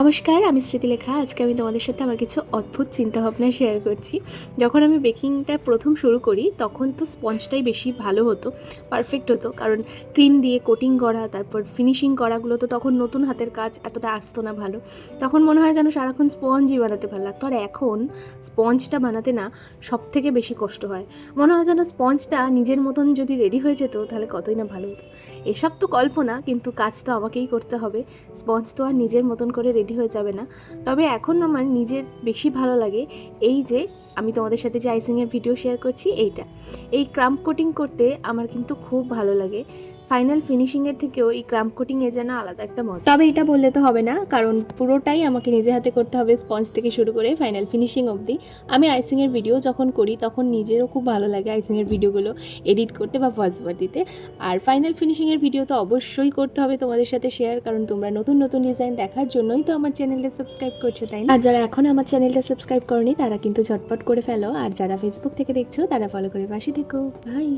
নমস্কার, আমি স্মৃতিলেখা। আজকে আমি তোমাদের সাথে আমার কিছু অদ্ভুত চিন্তাভাবনা শেয়ার করছি। যখন আমি বেকিংটা প্রথম শুরু করি তখন তো স্পঞ্জটাই বেশি ভালো হতো, পারফেক্ট হতো, কারণ ক্রিম দিয়ে কোটিং করা, তারপর ফিনিশিং করাগুলো তো তখন নতুন হাতের কাজ, এতটা আসতো না ভালো। তখন মনে হয় যেন সারাক্ষণ স্পঞ্জই বানাতে ভালো লাগতো। আর এখন স্পঞ্জটা বানাতে না সব থেকে বেশি কষ্ট হয়। মনে হয় যেন স্পঞ্জটা নিজের মতন যদি রেডি হয়ে যেত তাহলে কতই না ভালো হতো। এসব তো কল্পনা, কিন্তু কাজ তো আমাকেই করতে হবে। স্পঞ্জ তো আর নিজের মতন করে রেডি হয়ে যাবে না। তবে এখন আমার নিজের বেশি ভালো লাগে এই যে আমি তোমাদের সাথে যে আইসিংয়ের ভিডিও শেয়ার করছি, এই ক্রাম্প কোটিং করতে আমার কিন্তু খুব ভালো লাগে। ফাইনাল ফিনিশিংয়ের থেকেও এই ক্রাম্প কোটিংয়ে যেন আলাদা একটা মজা। তবে এটা বললে তো হবে না, কারণ পুরোটাই আমাকে নিজে হাতে করতে হবে, স্পঞ্জ থেকে শুরু করে ফাইনাল ফিনিশিং অবধি। আমি আইসিংয়ের ভিডিও যখন করি তখন নিজেরও খুব ভালো লাগে আইসিংয়ের ভিডিওগুলো এডিট করতে বা ভয়েস ওভার দিতে। আর ফাইনাল ফিনিশিংয়ের ভিডিও তো অবশ্যই করতে হবে তোমাদের সাথে শেয়ার, কারণ তোমরা নতুন নতুন ডিজাইন দেখার জন্যই তো আমার চ্যানেলটা সাবস্ক্রাইব করছো, তাই না? আর যারা এখন আমার চ্যানেলটা সাবস্ক্রাইব করনি তারা কিন্তু ঝটপট করে ফেলো, আর যারা ফেসবুক থেকে দেখছো তারা ফলো করে পাশে থেকো। বাই।